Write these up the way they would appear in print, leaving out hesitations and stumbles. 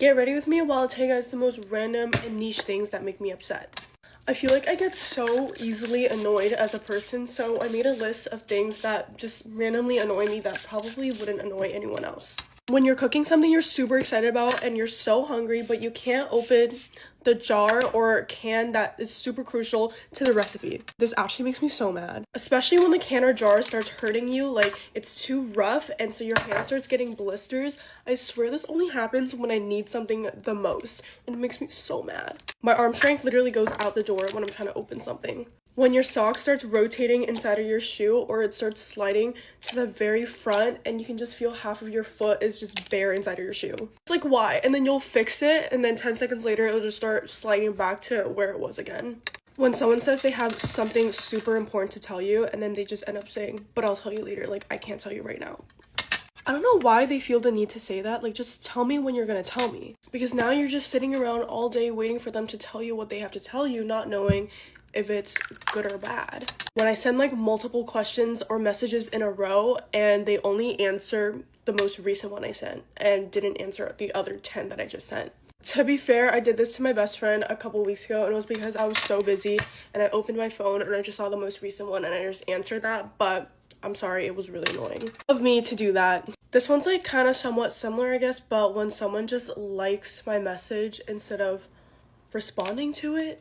Get ready with me while I tell you guys the most random and niche things that make me upset. I feel like I get so easily annoyed as a person, so I made a list of things that just randomly annoy me that probably wouldn't annoy anyone else. When you're cooking something you're super excited about and you're so hungry, but you can't open the jar or can that is super crucial to the recipe. This actually makes me so mad. Especially when the can or jar starts hurting you, like it's too rough and so your hand starts getting blisters. I swear this only happens when I need something the most and it makes me so mad. My arm strength literally goes out the door when I'm trying to open something. When your sock starts rotating inside of your shoe or it starts sliding to the very front and you can just feel half of your foot is just bare inside of your shoe. It's like, why? And then you'll fix it and then 10 seconds later it'll just start sliding back to where it was again. When someone says they have something super important to tell you and then they just end up saying, but I'll tell you later, like I can't tell you right now. I don't know why they feel the need to say that, like just tell me when you're gonna tell me. Because now you're just sitting around all day waiting for them to tell you what they have to tell you, not knowing if it's good or bad. When I send like multiple questions or messages in a row and they only answer the most recent one I sent and didn't answer the other 10 that I just sent. To be fair, I did this to my best friend a couple weeks ago and it was because I was so busy and I opened my phone and I just saw the most recent one and I just answered that, but I'm sorry, it was really annoying of me to do that. This one's like kind of somewhat similar, I guess, but when someone just likes my message instead of responding to it.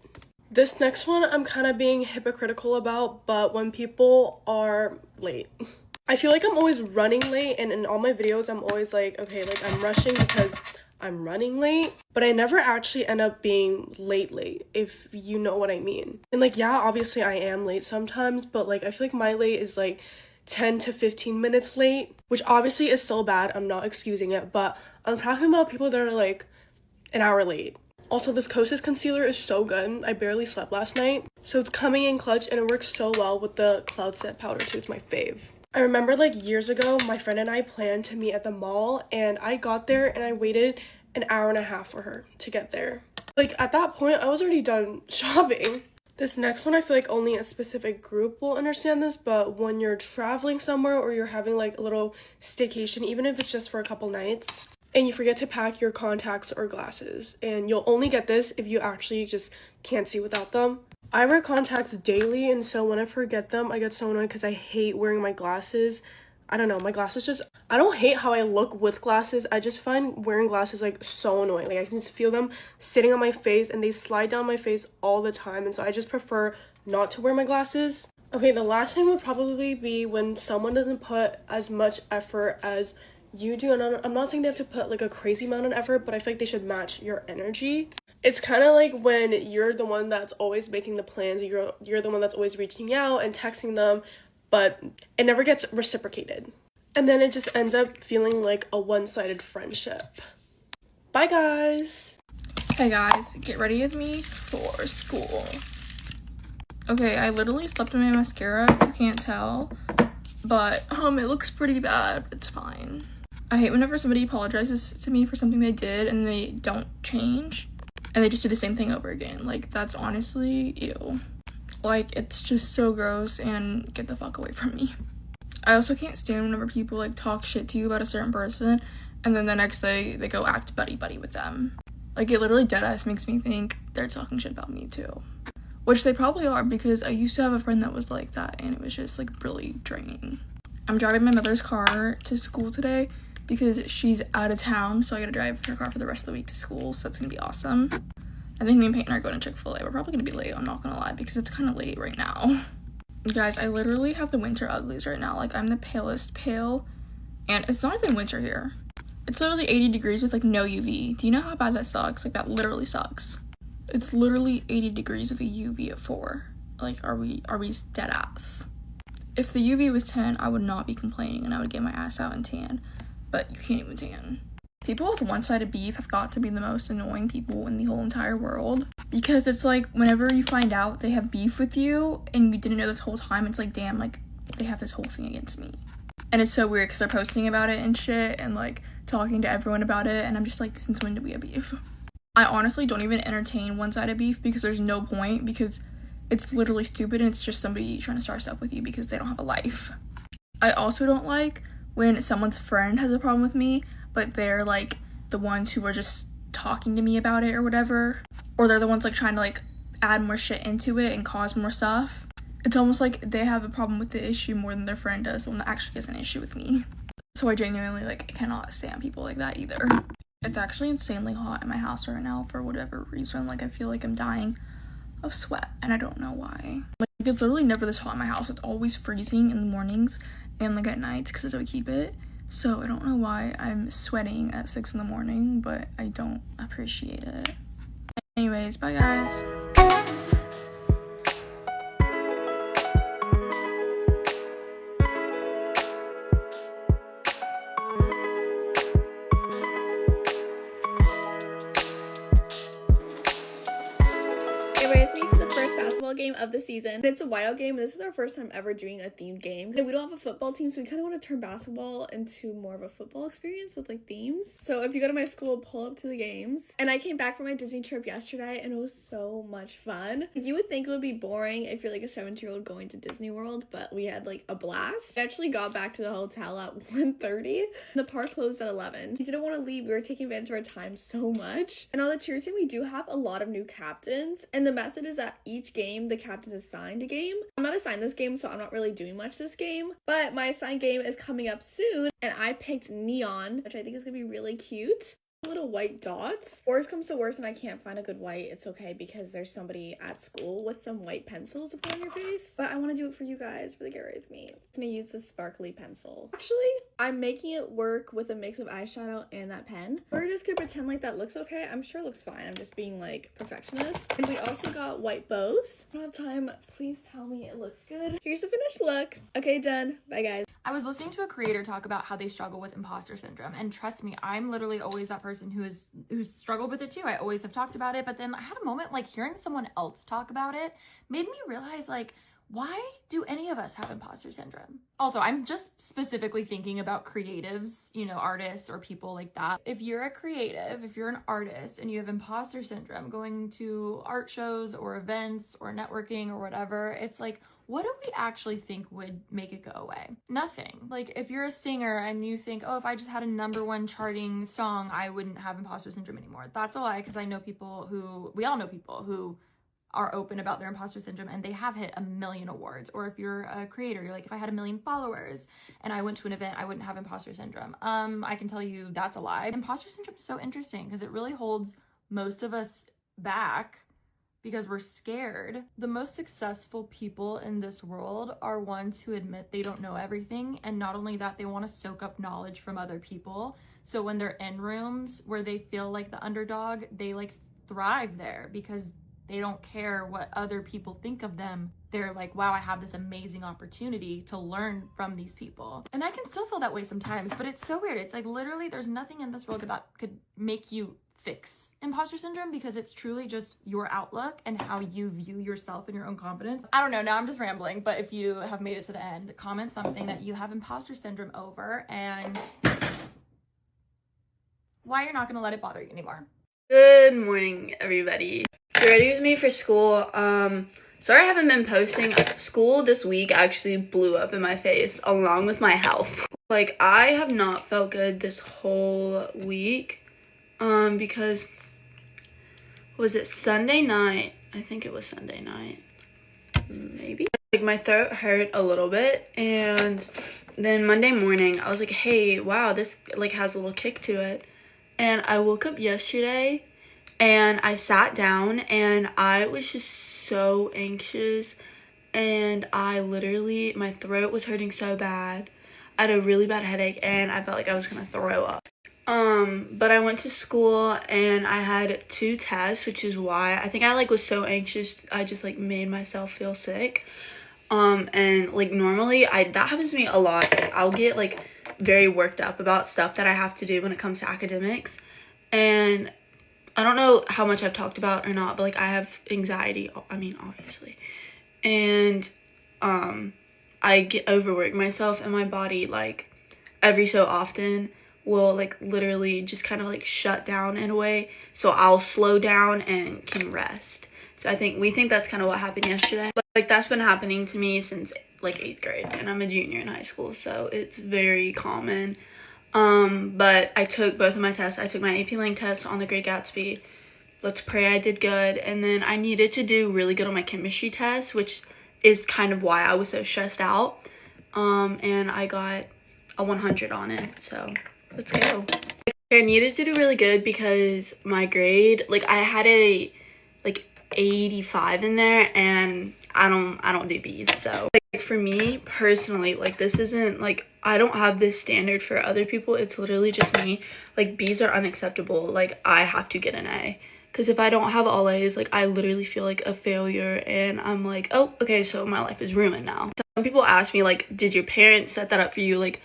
This next one I'm kind of being hypocritical about, but when people are late. I feel like I'm always running late and in all my videos I'm always like, okay, like I'm rushing because I'm running late, but I never actually end up being late, if you know what I mean. And like, yeah, obviously I am late sometimes, but like I feel like my late is like 10 to 15 minutes late, which obviously is still bad. I'm not excusing it, but I'm talking about people that are like an hour late. Also, this Kosas concealer is so good. I barely slept last night, so it's coming in clutch and it works so well with the Cloud Set powder too. It's my fave. I remember like years ago, my friend and I planned to meet at the mall and I got there and I waited an hour and a half for her to get there. Like at that point, I was already done shopping. This next one, I feel like only a specific group will understand this, but when you're traveling somewhere or you're having like a little staycation, even if it's just for a couple nights, and you forget to pack your contacts or glasses, and you'll only get this if you actually just can't see without them. I wear contacts daily, and so when I forget them, I get so annoyed because I hate wearing my glasses. I don't know, my glasses just, I don't hate how I look with glasses, I just find wearing glasses like so annoying. Like I can just feel them sitting on my face and they slide down my face all the time, and so I just prefer not to wear my glasses. Okay, the last thing would probably be when someone doesn't put as much effort as you do, and I'm not saying they have to put like a crazy amount of effort, but I feel like they should match your energy. It's kind of like when you're the one that's always making the plans, you're the one that's always reaching out and texting them, but it never gets reciprocated. And then it just ends up feeling like a one-sided friendship. Bye guys! Hey guys, get ready with me for school. Okay, I literally slept in my mascara, if you can't tell, but it looks pretty bad. It's fine. I hate whenever somebody apologizes to me for something they did and they don't change and they just do the same thing over again. Like, that's honestly ew. Like, it's just so gross and get the fuck away from me. I also can't stand whenever people like talk shit to you about a certain person and then the next day they go act buddy with them. Like, it literally deadass makes me think they're talking shit about me too. Which they probably are, because I used to have a friend that was like that and it was just like really draining. I'm driving my mother's car to school today because she's out of town, so I gotta drive her car for the rest of the week to school, so that's gonna be awesome. I think me and Peyton are going to Chick-fil-A. We're probably gonna be late, I'm not gonna lie, because it's kind of late right now. Guys, I literally have the winter uglies right now. Like, I'm the palest pale, and it's not even winter here. It's literally 80 degrees with like no UV. Do you know how bad that sucks? Like, that literally sucks. It's literally 80 degrees with a UV of 4. Like, are we dead ass? If the UV was 10, I would not be complaining and I would get my ass out and tan. But you can't even tan. People with one-sided beef have got to be the most annoying people in the whole entire world. Because it's like, whenever you find out they have beef with you and you didn't know this whole time, it's like, damn, like, they have this whole thing against me. And it's so weird because they're posting about it and shit and like talking to everyone about it, and I'm just like, since when do we have beef? I honestly don't even entertain one-sided beef because there's no point, because it's literally stupid and it's just somebody trying to start stuff with you because they don't have a life. I also don't like when someone's friend has a problem with me, but they're like the ones who are just talking to me about it or whatever, or they're the ones like trying to like add more shit into it and cause more stuff. It's almost like they have a problem with the issue more than their friend does, the one that actually has an issue with me. So I genuinely like cannot stand people like that either. It's actually insanely hot in my house right now for whatever reason. Like, I feel like I'm dying of sweat and I don't know why. Like, it's literally never this hot in my house. It's always freezing in the mornings and like at nights because I keep it. So I don't know why I'm sweating at 6 in the morning, but I don't appreciate it. Anyways, bye guys. With me for the first basketball game of the season. It's a whiteout game, and this is our first time ever doing a themed game. And we don't have a football team, so we kind of want to turn basketball into more of a football experience with like themes. So if you go to my school, pull up to the games. And I came back from my Disney trip yesterday, and it was so much fun. You would think it would be boring if you're like a 17-year-old going to Disney World, but we had like a blast. I actually got back to the hotel at 1:30. The park closed at 11. We didn't want to leave. We were taking advantage of our time so much. And on the cheer team, we do have a lot of new captains, and the method is that each game the captain is assigned a game. I'm not assigned this game, so I'm not really doing much this game, but my assigned game is coming up soon, and I picked Neon, which I think is gonna be really cute. Little white dots. Worst comes to worst and I can't find a good white, it's okay because there's somebody at school with some white pencils to put on your face. But I want to do it for you guys for the Get Ready With Me. I'm gonna use this sparkly pencil. Actually, I'm making it work with a mix of eyeshadow and that pen. We're just gonna pretend like that looks okay. I'm sure it looks fine. I'm just being like perfectionist. And we also got white bows. I don't have time. Please tell me it looks good. Here's the finished look. Okay, done. Bye guys. I was listening to a creator talk about how they struggle with imposter syndrome, and trust me, I'm literally always that person who's struggled with it too. I always have talked about it, but then I had a moment like hearing someone else talk about it made me realize like, why do any of us have imposter syndrome? Also, I'm just specifically thinking about creatives, you know, artists or people like that. If you're a creative, if you're an artist and you have imposter syndrome going to art shows or events or networking or whatever, it's like, what do we actually think would make it go away? Nothing. Like, if you're a singer and you think, oh, if I just had a #1 charting song, I wouldn't have imposter syndrome anymore. That's a lie, because I know people who, we all know people who are open about their imposter syndrome and they have hit 1 million awards. Or if you're a creator, you're like, if I had 1 million followers and I went to an event, I wouldn't have imposter syndrome. I can tell you that's a lie. Imposter syndrome is so interesting because it really holds most of us back because we're scared. The most successful people in this world are ones who admit they don't know everything, and not only that, they want to soak up knowledge from other people. So when they're in rooms where they feel like the underdog, they like thrive there because they don't care what other people think of them. They're like, wow, I have this amazing opportunity to learn from these people. And I can still feel that way sometimes, but it's so weird. It's like literally there's nothing in this world that could make you fix imposter syndrome, because it's truly just your outlook and how you view yourself and your own confidence. I don't know, now I'm just rambling, but if you have made it to the end, comment something that you have imposter syndrome over and why you're not gonna let it bother you anymore. Good morning, everybody. Get ready with me for school. Sorry I haven't been posting. School this week actually blew up in my face along with my health. Like, I have not felt good this whole week. Because, was it Sunday night? I think it was Sunday night. Maybe. Like, my throat hurt a little bit, and then Monday morning, I was like, hey, wow, this, like, has a little kick to it. And I woke up yesterday, and I sat down, and I was just so anxious, and I literally, my throat was hurting so bad. I had a really bad headache, and I felt like I was gonna throw up. But I went to school and I had 2 tests, which is why I think I like was so anxious. I just like made myself feel sick. And like normally that happens to me a lot. I'll get like very worked up about stuff that I have to do when it comes to academics. And I don't know how much I've talked about or not, but like I have anxiety. I mean, obviously. And, I get overwork myself, and my body like every so often will like literally just kind of like shut down in a way, so I'll slow down and can rest. So we think that's kind of what happened yesterday, but like that's been happening to me since like 8th grade, and I'm a junior in high school, so it's very common. But I took both of my tests. I took my AP Lang test on the Great Gatsby. Let's pray I did good. And then I needed to do really good on my chemistry test, which is kind of why I was so stressed out. And I got a 100 on it, so let's go. I needed to do really good because my grade, like, I had a, like, 85 in there, and I don't do B's, so, like, for me, personally, like, this isn't, like, I don't have this standard for other people, it's literally just me, like, B's are unacceptable, like, I have to get an A. Because if I don't have all A's, like, I literally feel like a failure, and I'm like, oh, okay, so my life is ruined now. Some people ask me, like, did your parents set that up for you? Like,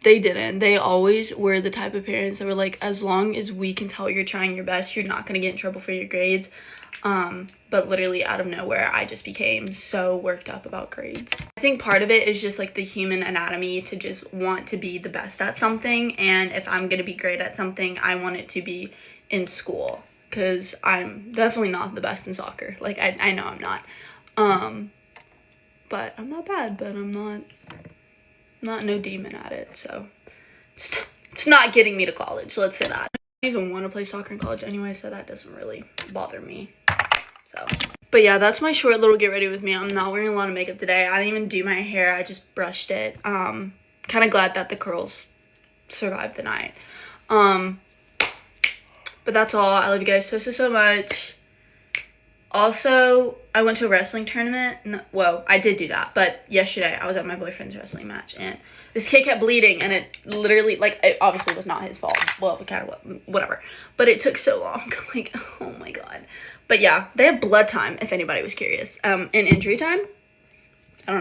they didn't. They always were the type of parents that were like, as long as we can tell you're trying your best, you're not going to get in trouble for your grades. But literally out of nowhere, I just became so worked up about grades. I think part of it is just, like, the human anatomy to just want to be the best at something, and if I'm going to be great at something, I want it to be in school. Because I'm definitely not the best in soccer. Like, I know I'm not. But I'm not bad, but I'm not no demon at it. So, it's not getting me to college, let's say that. I don't even want to play soccer in college anyway, so that doesn't really bother me. So, but yeah, that's my short little get ready with me. I'm not wearing a lot of makeup today. I didn't even do my hair. I just brushed it. Kind of glad that the curls survived the night. But that's all. I love you guys so much. Also, I went to a wrestling tournament. No, well, I did do that. But yesterday, I was at my boyfriend's wrestling match. And this kid kept bleeding. And it literally, like, it obviously was not his fault. Well, it kind of was. Whatever. But it took so long. Like, oh my god. But yeah, they have blood time, if anybody was curious. And injury time? I don't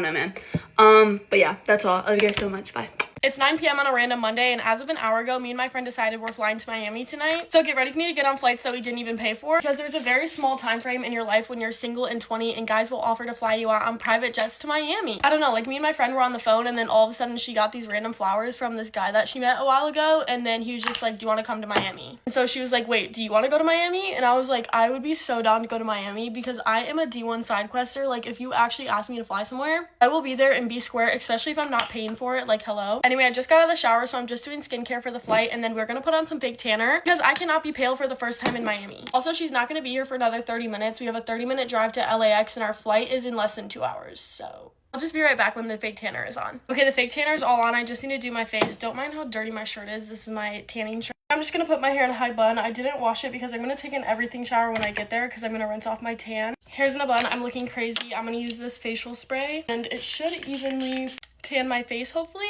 know, man. But yeah, that's all. I love you guys so much. Bye. It's 9 p.m. on a random Monday, and as of an hour ago, me and my friend decided we're flying to Miami tonight. So get ready for me to get on flights that we didn't even pay for, because there's a very small time frame in your life when you're single and 20, and guys will offer to fly you out on private jets to Miami. I don't know, like, me and my friend were on the phone, and then all of a sudden she got these random flowers from this guy that she met a while ago, and then he was just like, do you want to come to Miami? And so she was like, wait, do you want to go to Miami? And I was like, I would be so down to go to Miami, because I am a D1 side quester. Like, if you actually ask me to fly somewhere, I will be there and be square, especially if I'm not paying for it. Like, hello. Anyway, I just got out of the shower, so I'm just doing skincare for the flight, and then we're gonna put on some fake tanner because I cannot be pale for the first time in Miami. Also, she's not gonna be here for another 30 minutes. We have a 30-minute drive to LAX, and our flight is in less than 2 hours, so I'll just be right back when the fake tanner is on. Okay, the fake tanner is all on. I just need to do my face. Don't mind how dirty my shirt is. This is my tanning shirt. I'm just gonna put my hair in a high bun. I didn't wash it because I'm gonna take an everything shower when I get there because I'm gonna rinse off my tan. Hair's in a bun. I'm looking crazy. I'm gonna use this facial spray, and it should evenly tan my face, hopefully.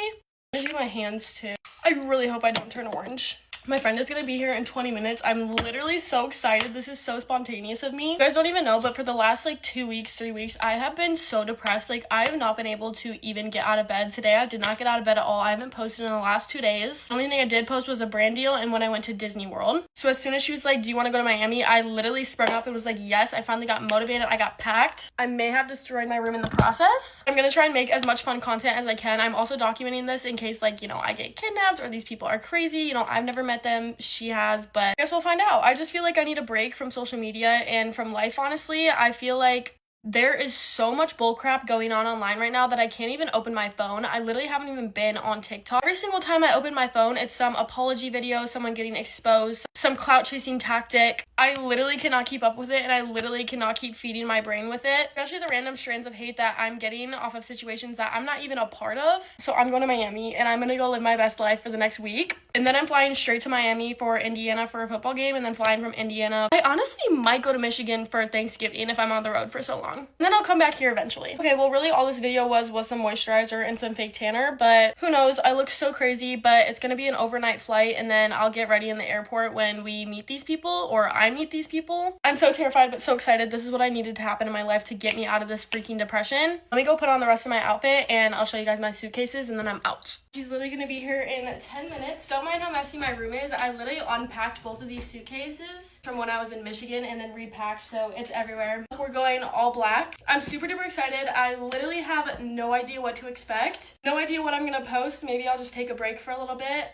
I'm gonna do my hands too. I really hope I don't turn orange. My friend is gonna be here in 20 minutes. I'm literally so excited. This is so spontaneous of me. You guys don't even know, but for the last like 2 weeks, 3 weeks, I have been so depressed. Like, I have not been able to even get out of bed. Today, I did not get out of bed at all. I haven't posted in the last 2 days. The only thing I did post was a brand deal and when I went to Disney World. So as soon as she was like, do you want to go to Miami? I literally sprung up and was like, yes. I finally got motivated. I got packed. I may have destroyed my room in the process. I'm gonna try and make as much fun content as I can. I'm also documenting this in case, like, you know, I get kidnapped or these people are crazy. You know, I've never met them. She has, but I guess we'll find out. I just feel like I need a break from social media and from life, honestly. I feel like there is so much bullcrap going on online right now that I can't even open my phone. I literally haven't even been on TikTok. Every single time I open my phone, it's some apology video, someone getting exposed, some clout chasing tactic. I literally cannot keep up with it, and I literally cannot keep feeding my brain with it, especially the random strands of hate that I'm getting off of situations that I'm not even a part of. So I'm going to Miami, and I'm gonna go live my best life for the next week, and then I'm flying straight to Miami for Indiana for a football game, and then flying from Indiana. I honestly might go to Michigan for Thanksgiving if I'm on the road for so long. And then I'll come back here eventually. Okay, well, really all this video was some moisturizer and some fake tanner, but who knows? I look so crazy, but it's gonna be an overnight flight, and then I'll get ready in the airport when we meet these people, or I meet these people. I'm so terrified, but so excited. This is what I needed to happen in my life to get me out of this freaking depression. Let me go put on the rest of my outfit, and I'll show you guys my suitcases, and then I'm out. She's literally gonna be here in 10 minutes. Don't mind how messy my room is. I literally unpacked both of these suitcases from when I was in Michigan and then repacked, so it's everywhere. We're going all black. I'm super duper excited. I literally have no idea what to expect. No idea what I'm gonna post. Maybe I'll just take a break for a little bit.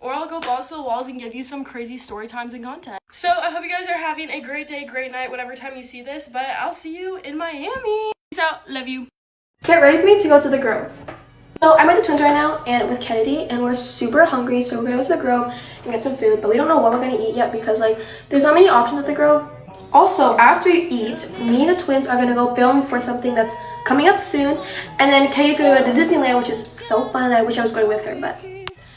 Or I'll go balls to the walls and give you some crazy story times and content. So I hope you guys are having a great day, great night, whatever time you see this, but I'll see you in Miami. Peace out. Love you. Get ready for me to go to the Grove. So I'm with the twins right now and with Kennedy, and we're super hungry, so we're gonna go to the Grove and get some food, but we don't know what we're gonna eat yet because like there's not many options at the Grove. Also, after we eat, me and the twins are gonna go film for something that's coming up soon, and then Kennedy's gonna go to Disneyland, which is so fun, and I wish I was going with her,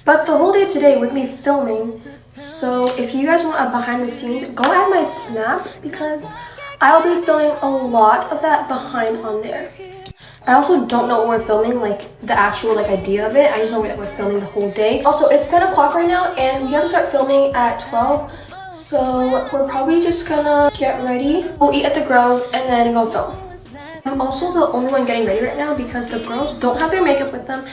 but the whole day today with me filming. So if you guys want a behind the scenes, go add my Snap because I'll be filming a lot of that behind on there. I also don't know what we're filming, like the actual like idea of it. I just know that we're filming the whole day. Also, it's 10 o'clock right now and we have to start filming at 12. So we're probably just gonna get ready. We'll eat at the Grove and then go film. I'm also the only one getting ready right now because the girls don't have their makeup with them,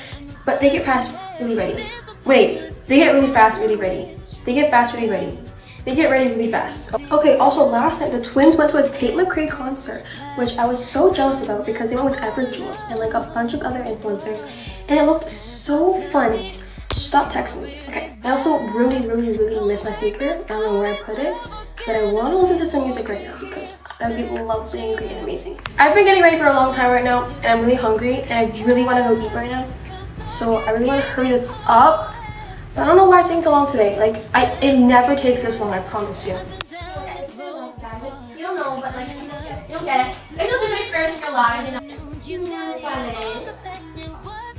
but they get fast really ready. Wait, they get really fast really ready. They get fast really ready. They get ready really fast. Okay, also last night the twins went to a Tate McRae concert, which I was so jealous about because they went with Everjules and like a bunch of other influencers, and it looked so fun. Stop texting me. Okay. I also really miss my speaker. I don't know where I put it, but I want to listen to some music right now because I would be lovely and great and amazing. I've been getting ready for a long time right now, and I'm really hungry, and I really want to go eat right now. So I really want to hurry this up. But I don't know why it's taking so long today. Like, it never takes this long, I promise you. You don't know, but like, you don't get it. It's a different experience in your life, you know.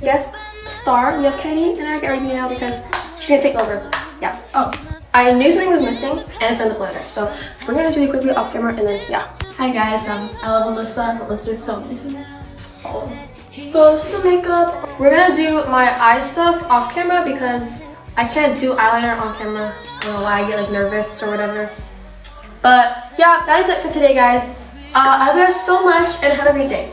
Yes, Star, we have Kennedy, and I get ready now because she's gonna take over. Yeah. Oh, I knew something was missing, and it's been the planner. So we're gonna do this really quickly off camera, and then yeah. Hi guys, I love Alyssa. Alyssa's so amazing. Oh. So this is the makeup. We're gonna do my eye stuff off camera because I can't do eyeliner on camera. I don't know why, I get like nervous or whatever. But yeah, that is it for today, guys. I love you guys so much and have a great day.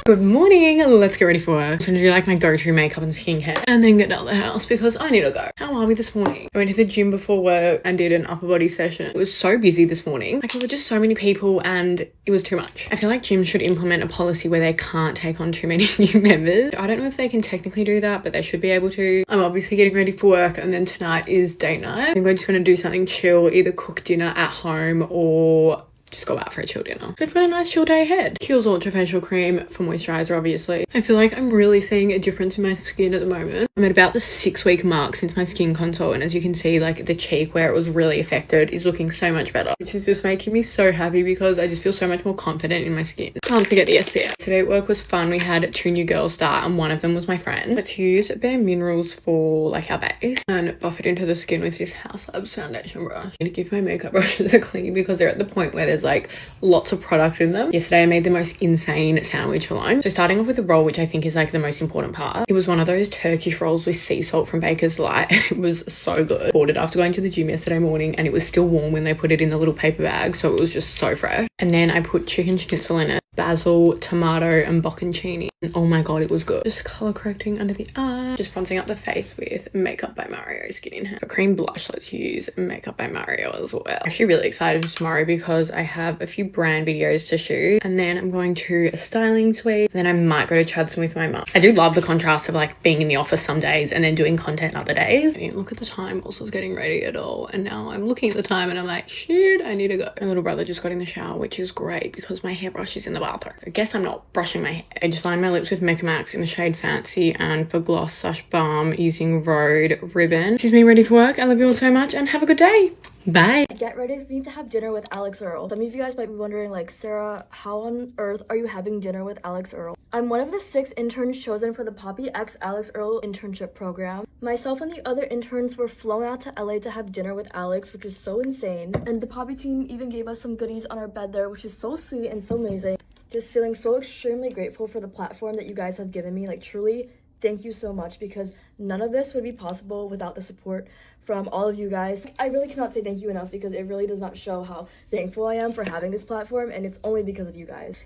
Good morning, let's get ready for work. I'm gonna do like my go-to makeup and skincare and then get out of the house because I need to go. How are we this morning? I went to the gym before work and did an upper body session. It was so busy this morning. Like there were just so many people and it was too much. I feel like gyms should implement a policy where they can't take on too many new members. I don't know if they can technically do that, but they should be able to. I'm obviously getting ready for work and then tonight is date night. I think we're just gonna do something chill, either cook dinner at home or just go out for a chill dinner. They've got a nice chill day ahead. Kiehl's Ultra Facial Cream for moisturizer, obviously. I feel like I'm really seeing a difference in my skin at the moment. I'm at about the 6-week mark since my skin consult, and as you can see, like the cheek where it was really affected is looking so much better, which is just making me so happy because I just feel so much more confident in my skin. Can't forget the SPF. Today at work was fun. We had 2 new girls start and one of them was my friend. Let's use Bare Minerals for like our base and buff it into the skin with this House Labs foundation brush. I need to give my makeup brushes a clean because they're at the point where there's like lots of product in them. Yesterday I made the most insane sandwich for lunch. So starting off with the roll, which I think is like the most important part. It was one of those Turkish rolls with sea salt from Baker's Delight and it was so good. Bought it after going to the gym yesterday morning and it was still warm when they put it in the little paper bag, so it was just so fresh. And then I put chicken schnitzel in it, basil, tomato and bocconcini. And oh my god, it was good. Just color correcting under the eye. Just bronzing up the face with Makeup by Mario Skin in Hand. For cream blush, let's use Makeup by Mario as well. I'm actually really excited for tomorrow because I have a few brand videos to shoot and then I'm going to a styling suite and then I might go to Chadson with my mum. I do love the contrast of like being in the office some days and then doing content other days. I didn't look at the time whilst I was getting ready at all, and now I'm looking at the time and I'm like, shit, I need to go. My little brother just got in the shower, which is great because my hairbrush is in the bathroom. I guess I'm not brushing my hair. I just lined my lips with Make Max in the shade Fancy and for gloss/balm using Rode Ribbon. This is me ready for work. I love you all so much and have a good day. Bye. Get ready for me to have dinner with Alix Earle. Some of you guys might be wondering, like, Sarah, how on earth are you having dinner with Alix Earle? I'm one of the 6 interns chosen for the Poppy X Alix Earle internship program. Myself and the other interns were flown out to LA to have dinner with Alix, which is so insane. And the Poppy team even gave us some goodies on our bed there, which is so sweet and so amazing. Just feeling so extremely grateful for the platform that you guys have given me. Like, truly, thank you so much because none of this would be possible without the support from all of you guys. I really cannot say thank you enough because it really does not show how thankful I am for having this platform, and it's only because of you guys.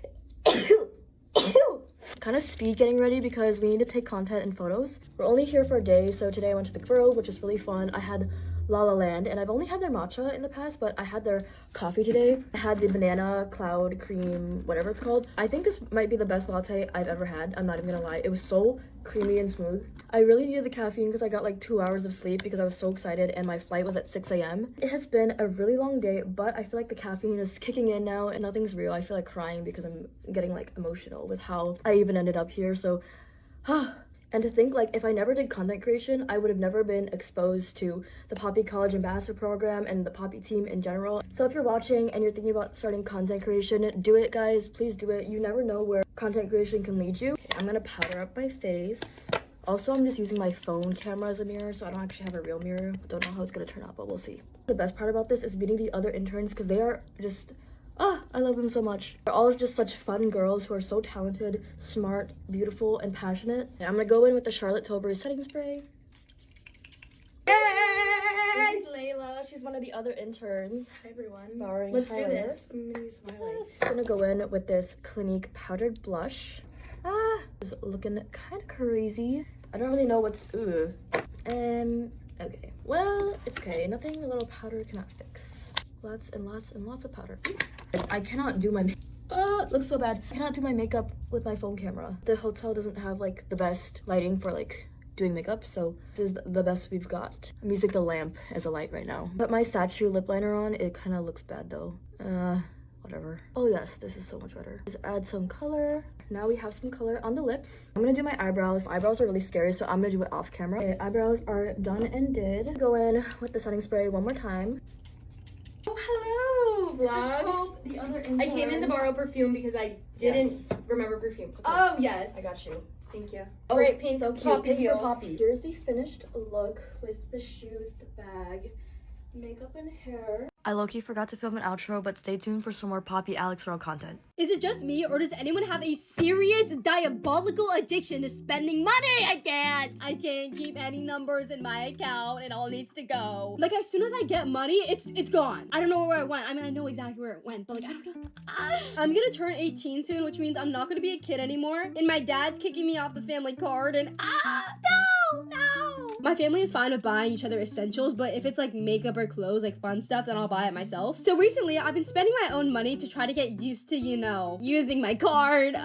Kind of speed getting ready because we need to take content and photos. We're only here for a day, so today I went to the Grove, which is really fun. I had La La Land, and I've only had their matcha in the past, but I had their coffee today. I had the banana cloud cream, whatever it's called. I think this might be the best latte I've ever had. I'm not even gonna lie. It was so creamy and smooth. I really needed the caffeine because I got like 2 hours of sleep because I was so excited and my flight was at 6 a.m. It has been a really long day, but I feel like the caffeine is kicking in now and nothing's real. I feel like crying because I'm getting like emotional with how I even ended up here. So And to think, like, if I never did content creation, I would have never been exposed to the Poppy College Ambassador Program and the Poppy team in general. So if you're watching and you're thinking about starting content creation, do it, guys. Please do it. You never know where content creation can lead you. Okay, I'm gonna powder up my face. Also, I'm just using my phone camera as a mirror, so I don't actually have a real mirror. Don't know how it's gonna turn out, but we'll see. The best part about this is meeting the other interns, because they are just, I love them so much. They're all just such fun girls who are so talented, smart, beautiful, and passionate. I'm gonna go in with the Charlotte Tilbury setting spray. This is Layla. She's one of the other interns. Hi everyone. Borrowing Let's do highlighter. this. I'm gonna use some highlights. I'm gonna go in with this Clinique powdered blush. It's looking kind of crazy. I don't really know what's, okay. Well, it's okay. Nothing a little powder cannot fix. Lots and lots and lots of powder. I cannot do my it looks so bad. I cannot do my makeup with my phone camera. The hotel doesn't have like the best lighting for like doing makeup, so this is the best we've got. I'm using the lamp as a light right now. Put my statue lip liner on. It kind of looks bad though. Whatever. Oh yes, this is so much better. Just add some color. Now we have some color on the lips. I'm gonna do my eyebrows. Eyebrows are really scary, so I'm gonna do it off camera. Okay, eyebrows are done and did. Go in with the setting spray one more time. Oh, hello, vlog. The other I came in to borrow perfume because I didn't remember perfume. Okay. Oh, yes. I got you. Thank you. Oh, Great pink, so cute. poppy Pink for heels. Poppy. Here's the finished look with the shoes, the bag, makeup and hair. I low-key forgot to film an outro, but stay tuned for some more Poppy Alix Earle content. Is it just me, or does anyone have a serious diabolical addiction to spending money? I can't keep any numbers in my account. It all needs to go. Like, as soon as I get money, it's gone. I don't know where it went. I mean, I know exactly where it went, but like, I don't know. I'm gonna turn 18 soon, which means I'm not gonna be a kid anymore. And my dad's kicking me off the family card, and no! My family is fine with buying each other essentials, but if it's like makeup or clothes, like fun stuff, then I'll buy it myself. So recently, I've been spending my own money to try to get used to, you know, using my card,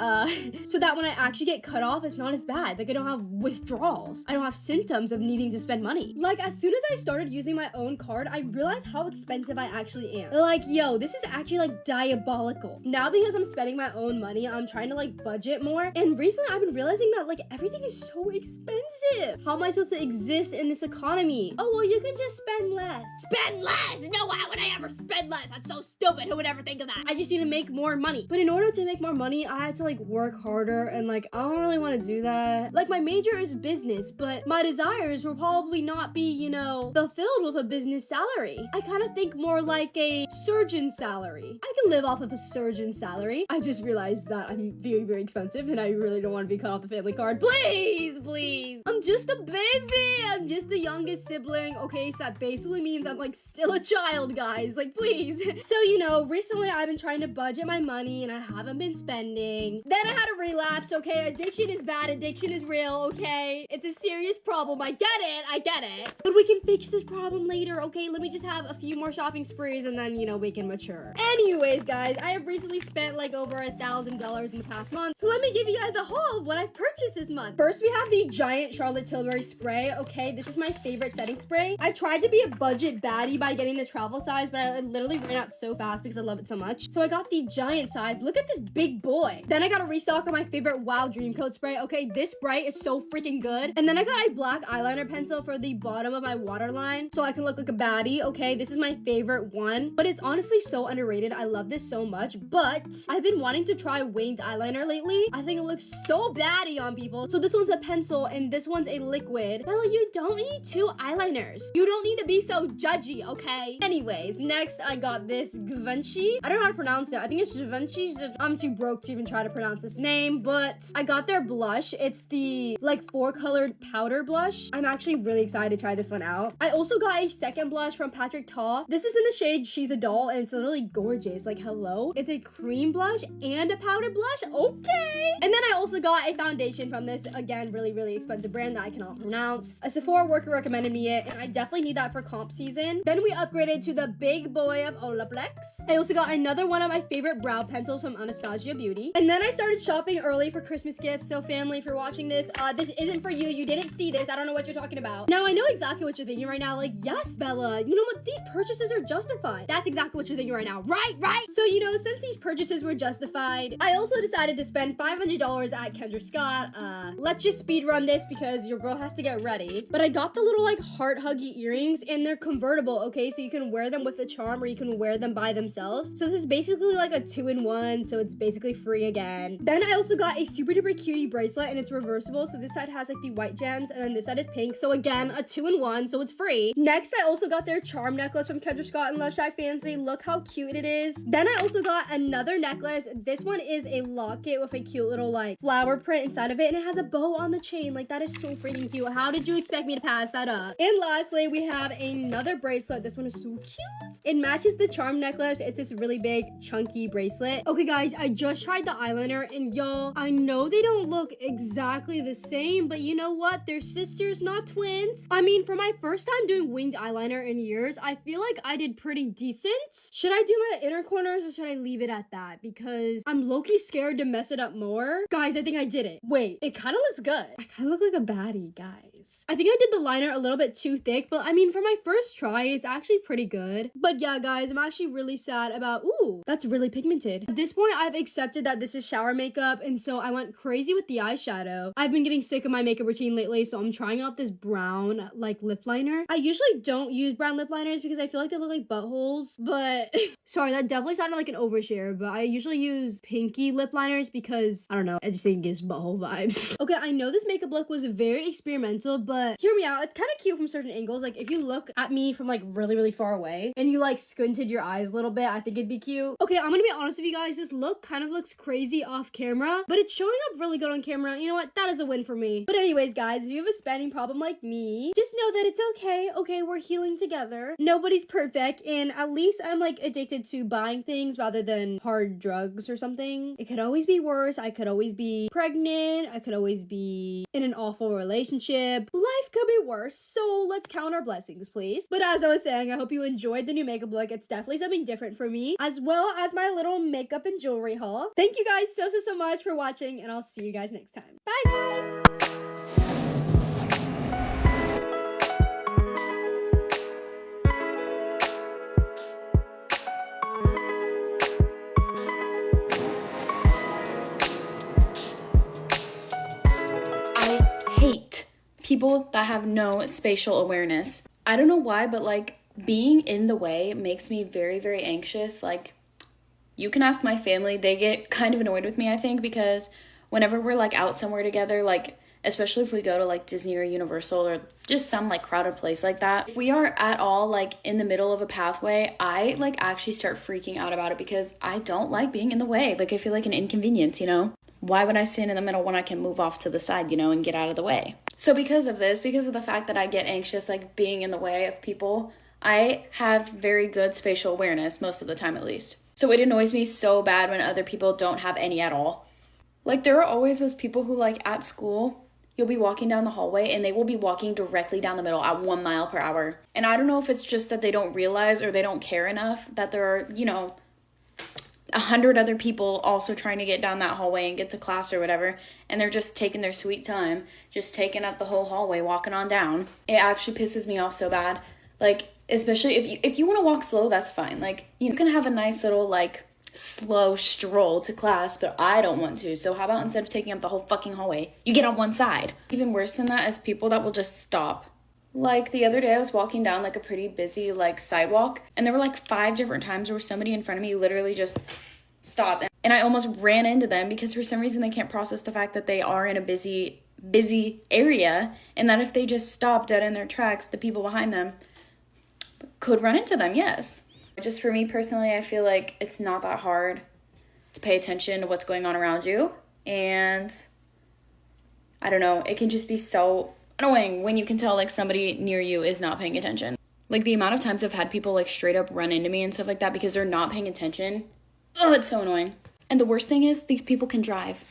so that when I actually get cut off, it's not as bad. Like, I don't have withdrawals. I don't have symptoms of needing to spend money. Like, as soon as I started using my own card, I realized how expensive I actually am. Like, yo, this is actually like diabolical. Now, because I'm spending my own money, I'm trying to like budget more. And recently, I've been realizing that like everything is so expensive. How am I supposed to exist in this economy? Oh, well, you can just spend less. Spend less? No, why would I ever spend less? That's so stupid. Who would ever think of that? I just need to make more money. But in order to make more money, I had to like work harder, and like I don't really want to do that. Like, my major is business, but my desires will probably not be, you know, fulfilled with a business salary. I kind of think more like a surgeon salary. I can live off of a surgeon salary. I just realized that I'm very, very expensive, and I really don't want to be cut off the family card. Please, please. I'm just a baby. I'm just the youngest sibling. Okay, so that basically means I'm like still a child, guys. Like, please. So, you know, recently I've been trying to budget my money, and I haven't been spending. Then I had a relapse, okay? Addiction is bad. Addiction is real, okay? It's a serious problem. I get it. But we can fix this problem later, okay? Let me just have a few more shopping sprees, and then, you know, we can mature. Anyways, guys, I have recently spent like over $1,000 in the past month. So let me give you guys a haul of what I've purchased this month. First, we have the giant Charlotte Tilbury spray, okay? This is my favorite setting spray. I tried to be a budget baddie by getting the travel size, but I literally ran out so fast because I love it so much. So I got the giant size. Look at this big boy. Then I got a restock on my favorite Wow Dream Coat spray. Okay, this spray is so freaking good. And then I got a black eyeliner pencil for the bottom of my waterline so I can look like a baddie. Okay, this is my favorite one, but it's honestly so underrated. I love this so much, but I've been wanting to try winged eyeliner lately. I think it looks so baddie on people. So this one's a pencil and this one's a liquid. Well, you don't need two eyeliners. You don't need to be so judgy, okay? Anyways, next I got this Givenchy. I don't know how to pronounce it. I think it's Givenchy. I'm too broke to even try to pronounce this name, but I got their blush. It's the like 4-colored powder blush. I'm actually really excited to try this one out. I also got a second blush from Patrick Ta. This is in the shade She's a Doll, and it's literally gorgeous. Like, hello. It's a cream blush and a powder blush. Okay. And then I also got a foundation from this, again, really, really expensive brand that I cannot pronounce. A Sephora worker recommended me it, and I definitely need that for comp season. Then we upgraded to the big boy of Olaplex. I also got another one of my favorite brow pencils from Anastasia Beauty. And then I started shopping early for Christmas gifts. So family, if you're watching this, this isn't for you. You didn't see this. I don't know what you're talking about. Now I know exactly what you're thinking right now. Like, yes, Bella, you know what? These purchases are justified. That's exactly what you're thinking right now. Right? So, you know, since these purchases were justified, I also decided to spend $500 at Kendra Scott. Let's just speed run this because your girl has to get ready. But I got the little like heart huggy earrings, and they're convertible, okay? So you can wear them with a charm or you can wear them by themselves. So this is basically like a 2-in-1, so it's basically free again. Then I also got a super duper cutie bracelet, and it's reversible. So this side has like the white gems and then this side is pink. So again, a 2-in-1, so it's free. Next, I also got their charm necklace from Kendra Scott and Love Shack Fancy. Look how cute it is. Then I also got another necklace. This one is a locket with a cute little like flower print inside of it, and it has a bow on the chain. Like, that is so freaking cute. How did you expect me to pass that up? And lastly, we have another bracelet. This one is so cute. It matches the charm necklace. It's this really big chunky bracelet. Okay guys, I just tried the eyeliner, and y'all, I know they don't look exactly the same, but you know what? They're sisters, not twins. I mean, for my first time doing winged eyeliner in years, I feel like I did pretty decent. Should I do my inner corners or should I leave it at that? Because I'm low-key scared to mess it up more. Guys, I think I did it. Wait, it kind of looks good. I kind of look like a baddie, guys. I think I did the liner a little bit too thick, but I mean, for my first try, it's actually pretty good. But yeah, guys, I'm actually really sad about, ooh, that's really pigmented. At this point, I've accepted that this is shower makeup, and so I went crazy with the eyeshadow. I've been getting sick of my makeup routine lately, so I'm trying out this brown, like, lip liner. I usually don't use brown lip liners because I feel like they look like buttholes, but sorry, that definitely sounded like an overshare, but I usually use pinky lip liners because, I don't know, I just think it gives butthole vibes. Okay, I know this makeup look was very experimental, but hear me out. It's kind of cute from certain angles. Like, if you look at me from, like, really, really far away and you, like, squinted your eyes a little bit, I think it'd be cute. Okay, I'm gonna be honest with you guys. This look kind of looks crazy off camera, but it's showing up really good on camera. You know what? That is a win for me. But anyways, guys, if you have a spending problem like me, just know that it's okay. Okay, we're healing together. Nobody's perfect, and at least I'm, like, addicted to buying things rather than hard drugs or something. It could always be worse. I could always be pregnant. I could always be in an awful relationship. Life could be worse, so let's count our blessings, please. But as I was saying, I hope you enjoyed the new makeup look. It's definitely something different for me, as well as my little makeup and jewelry haul. Thank you guys so much for watching, and I'll see you guys next time. Bye, guys! Hate people that have no spatial awareness. I don't know why, but like being in the way makes me very, very anxious. Like, you can ask my family, they get kind of annoyed with me, I think, because whenever we're like out somewhere together, like especially if we go to like Disney or Universal or just some like crowded place like that, if we are at all like in the middle of a pathway, I like actually start freaking out about it because I don't like being in the way. Like, I feel like an inconvenience, you know? Why would I stand in the middle when I can move off to the side, you know, and get out of the way? So because of this, because of the fact that I get anxious, like being in the way of people, I have very good spatial awareness, most of the time at least. So it annoys me so bad when other people don't have any at all. Like, there are always those people who, like, at school, you'll be walking down the hallway and they will be walking directly down the middle at 1 mile per hour. And I don't know if it's just that they don't realize or they don't care enough that there are, you know, 100 other people also trying to get down that hallway and get to class or whatever, and they're just taking their sweet time, just taking up the whole hallway, walking on down. It actually pisses me off so bad. Like, especially if you want to walk slow, that's fine. Like, you can have a nice little, like, slow stroll to class, but I don't want to. So how about instead of taking up the whole fucking hallway, you get on one side? Even worse than that is people that will just stop. Like, the other day I was walking down like a pretty busy like sidewalk, and there were like 5 different times where somebody in front of me literally just stopped, and I almost ran into them because for some reason they can't process the fact that they are in a busy area, and that if they just stop dead in their tracks, the people behind them could run into them. Yes. Just for me personally, I feel like it's not that hard to pay attention to what's going on around you, and I don't know, it can just be so annoying when you can tell like somebody near you is not paying attention. Like, the amount of times I've had people like straight up run into me and stuff like that because they're not paying attention. Oh, it's so annoying. And the worst thing is, these people can drive.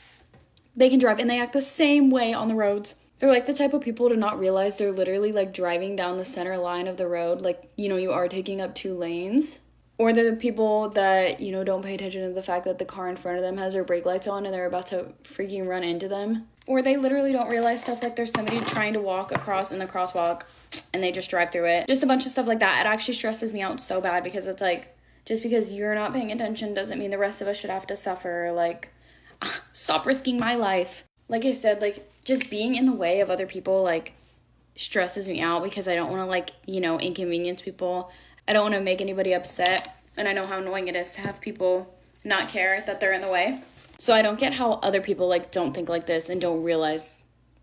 They can drive and they act the same way on the roads. They're like the type of people to not realize they're literally like driving down the center line of the road. Like, you know, you are taking up 2 lanes. Or they're the people that, you know, don't pay attention to the fact that the car in front of them has their brake lights on and they're about to freaking run into them. Or they literally don't realize stuff like there's somebody trying to walk across in the crosswalk and they just drive through it. Just a bunch of stuff like that. It actually stresses me out so bad because it's like, just because you're not paying attention doesn't mean the rest of us should have to suffer. Like, stop risking my life. Like I said, like, just being in the way of other people, like, stresses me out because I don't want to, like, you know, inconvenience people. I don't want to make anybody upset, and I know how annoying it is to have people not care that they're in the way. So I don't get how other people, like, don't think like this and don't realize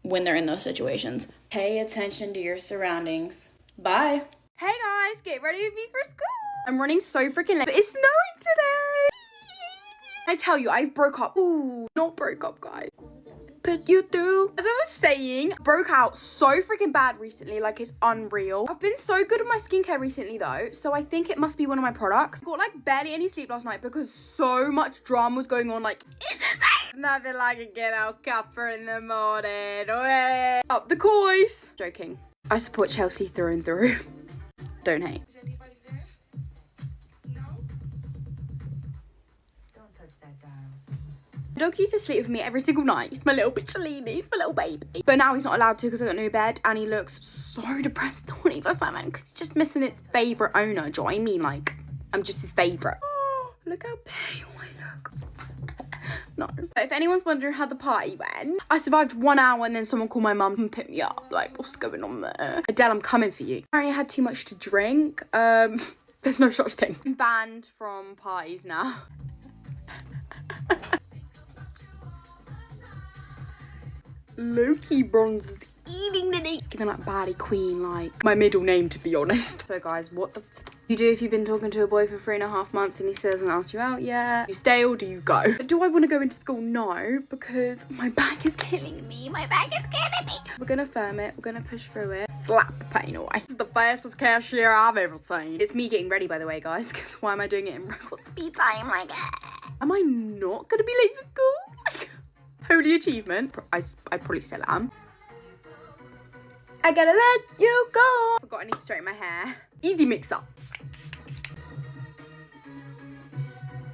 when they're in those situations. Pay attention to your surroundings. Bye. Hey guys, get ready with me for school. I'm running so freaking late, but it's snowing today. I tell you, I broke up. Ooh, not broke up, guys. Put you through. As I was saying, broke out so freaking bad recently, like it's unreal. I've been so good with my skincare recently though, so I think it must be one of my products. I got like barely any sleep last night because so much drama was going on, like, it's insane. Nothing like a get out cuppa in the morning. Up the coys. Joking. I support Chelsea through and through. Don't hate. Dog used to sleep with me every single night. He's my little bitchalini, he's my little baby. But now he's not allowed to because I got a new bed and he looks so depressed 24/7 because he's just missing its favourite owner. Do you know what I mean? Like, I'm just his favourite. Oh, look how pale I look. No. But if anyone's wondering how the party went, I survived 1 hour and then someone called my mum and picked me up. Like, what's going on there? Adele, I'm coming for you. I had too much to drink. There's no such thing. I'm banned from parties now. Loki bronze is eating the It's giving like baddie queen, like my middle name, to be honest. So guys, what the you do if you've been talking to a boy for 3.5 months and he still hasn't asked you out yet? You stay or do you go? But do I want to go into school? No, because my back is killing me. My back is killing me. We're gonna firm it. We're gonna push through it. Slap the pain away. This is the fastest cashier I've ever seen. It's me getting ready, by the way, guys, because why am I doing it in record speed time? Like, am I not gonna be late for school? Holy achievement. I probably still am. I gotta let you go. Forgot I need to straighten my hair. Easy mix up.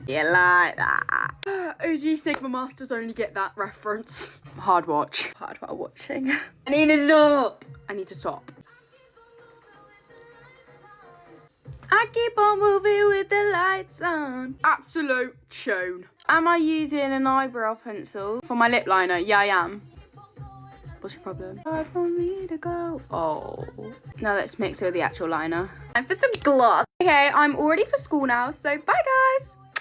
Yeah, like that. OG Sigma Masters only get that reference. Hard watch. Hard while watching. I need to stop. I need to stop. I keep on moving with the lights on. Absolute tune. Am I using an eyebrow pencil for my lip liner? Yeah, I am. What's your problem? Hard for me to go. Oh. Now let's mix it with the actual liner. And for some gloss. Okay, I'm all ready for school now, so bye guys.